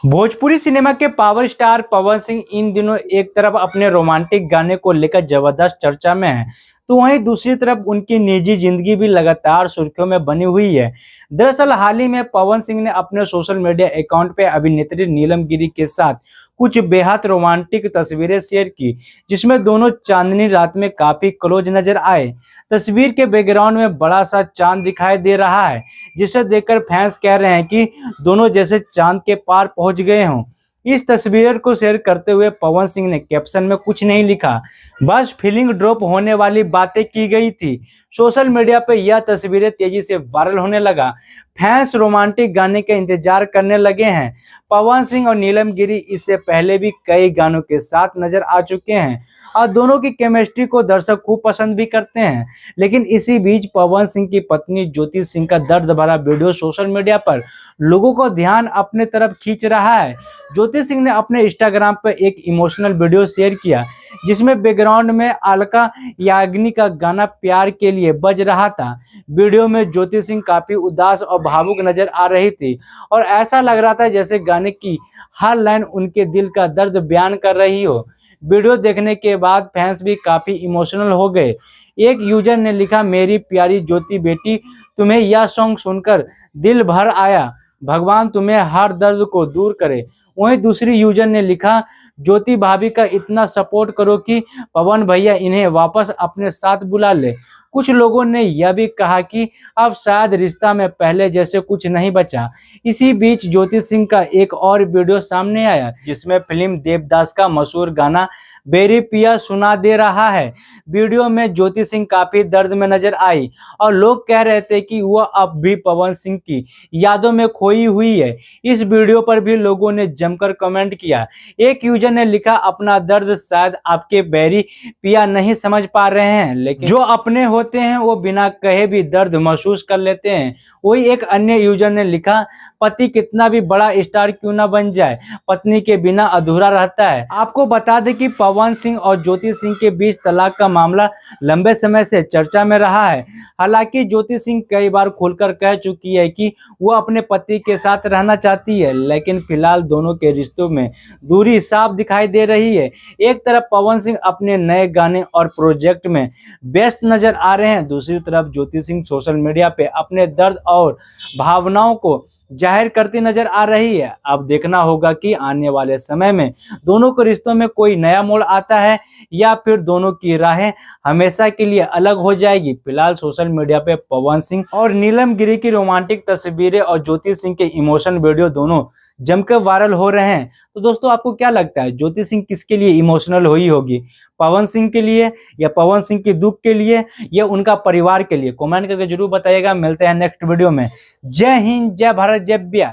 Bhojpuri cinema के power star Pawan Singh इन दिनों एक तरफ अपने रोमांटिक गाने को लेकर जबरदस्त चर्चा में है, तो वहीं दूसरी तरफ उनकी निजी जिंदगी भी लगातार सुर्खियों में बनी हुई है। दरअसल हाल ही में पवन सिंह ने अपने सोशल मीडिया अकाउंट पे अभिनेत्री नीलम गिरी के साथ कुछ बेहद रोमांटिक तस्वीरें शेयर की, जिसमें दोनों चांदनी रात में काफी क्लोज नजर आए। तस्वीर के बैकग्राउंड में बड़ा सा चांद दिखाई दे रहा है, जिसे देखकर फैंस कह रहे हैं कि दोनों जैसे चांद के पार पहुंच गए हों। इस तस्वीर को शेयर करते हुए पवन सिंह ने कैप्शन में कुछ नहीं लिखा, बस फीलिंग ड्रॉप होने वाली बातें की गई थी। सोशल मीडिया पर यह तस्वीरें तेजी से वायरल होने लगा। फैंस रोमांटिक गाने का इंतजार करने लगे हैं। पवन सिंह और नीलम गिरी इससे पहले भी कई गानों के साथ नजर आ चुके हैं और दोनों की केमिस्ट्री को दर्शक खूब पसंद भी करते हैं। लेकिन इसी बीच पवन सिंह की पत्नी ज्योति सिंह का दर्द भरा वीडियो सोशल मीडिया पर लोगों को ध्यान अपने तरफ खींच रहा है। ज्योति सिंह ने अपने इंस्टाग्राम पर एक इमोशनल वीडियो शेयर किया, जिसमें बैकग्राउंड में अलका याग्निक का गाना प्यार के लिए बज रहा था। वीडियो में ज्योति सिंह काफी उदास और भावुक नजर आ रही थी और ऐसा लग रहा था जैसे गाने की हर लाइन उनके दिल का दर्द बयान कर रही हो। वीडियो देखने के बाद फैंस भी काफी इमोशनल हो गए। एक यूजर ने लिखा, मेरी प्यारी ज्योति बेटी, तुम्हें यह सॉन्ग सुनकर दिल भर आया, भगवान तुम्हें हर दर्द को दूर करे। वहीं दूसरी यूजर ने लिखा, ज्योति भाभी का इतना सपोर्ट करो कि पवन भैया इन्हें वापस अपने साथ बुला ले। कुछ लोगों ने यह भी कहा कि अब शायद रिश्ता में पहले जैसे कुछ नहीं बचा। इसी बीच ज्योति सिंह का एक और वीडियो सामने आया, जिसमें फिल्म देवदास का मशहूर गाना बेरी पिया सुना दे रहा है। वीडियो में ज्योति सिंह काफी दर्द में नजर आई और लोग कह रहे थे कि वह अब भी पवन सिंह की यादों में खोई हुई है। इस वीडियो पर भी लोगों ने जमकर कमेंट किया। एक यूजर ने लिखा, अपना दर्द शायद आपके बेरी पिया नहीं समझ पा रहे हैं, लेकिन जो अपने होते हैं वो बिना कहे भी दर्द महसूस कर लेते हैं। वही एक अन्य यूजर ने लिखा, पति कितना भी बड़ा स्टार क्यों ना बन जाए, पत्नी के बिना अधूरा रहता है। आपको बता दें कि पवन सिंह और ज्योति सिंह के बीच तलाक का मामला लंबे समय से चर्चा में रहा है। हालांकि ज्योति सिंह कई बार खुलकर कह चुकी है कि वो अपने पति के साथ रहना चाहती है, लेकिन फिलहाल दोनों के रिश्तों में दूरी साफ दिखाई दे रही है। एक तरफ पवन सिंह अपने नए गाने और प्रोजेक्ट में व्यस्त नजर आ रहे हैं, दूसरी तरफ ज्योति सिंह सोशल मीडिया पे अपने दर्द और भावनाओं को जाहिर करती नजर आ रही है। अब देखना होगा कि आने वाले समय में दोनों के रिश्तों में कोई नया मोड़ आता है या फिर दोनों की राहें हमेशा के लिए अलग हो जाएगी। फिलहाल सोशल मीडिया पे पवन सिंह और नीलम गिरी की रोमांटिक तस्वीरें और ज्योति सिंह के इमोशन वीडियो दोनों जमकर वायरल हो रहे हैं। तो दोस्तों, आपको क्या लगता है, ज्योति सिंह किसके लिए इमोशनल हुई होगी, पवन सिंह के लिए या पवन सिंह के दुख के लिए या उनका परिवार के लिए? कमेंट करके जरूर बताइएगा। मिलते हैं नेक्स्ट वीडियो में। जय हिंद, जय भारत, जय बिहार।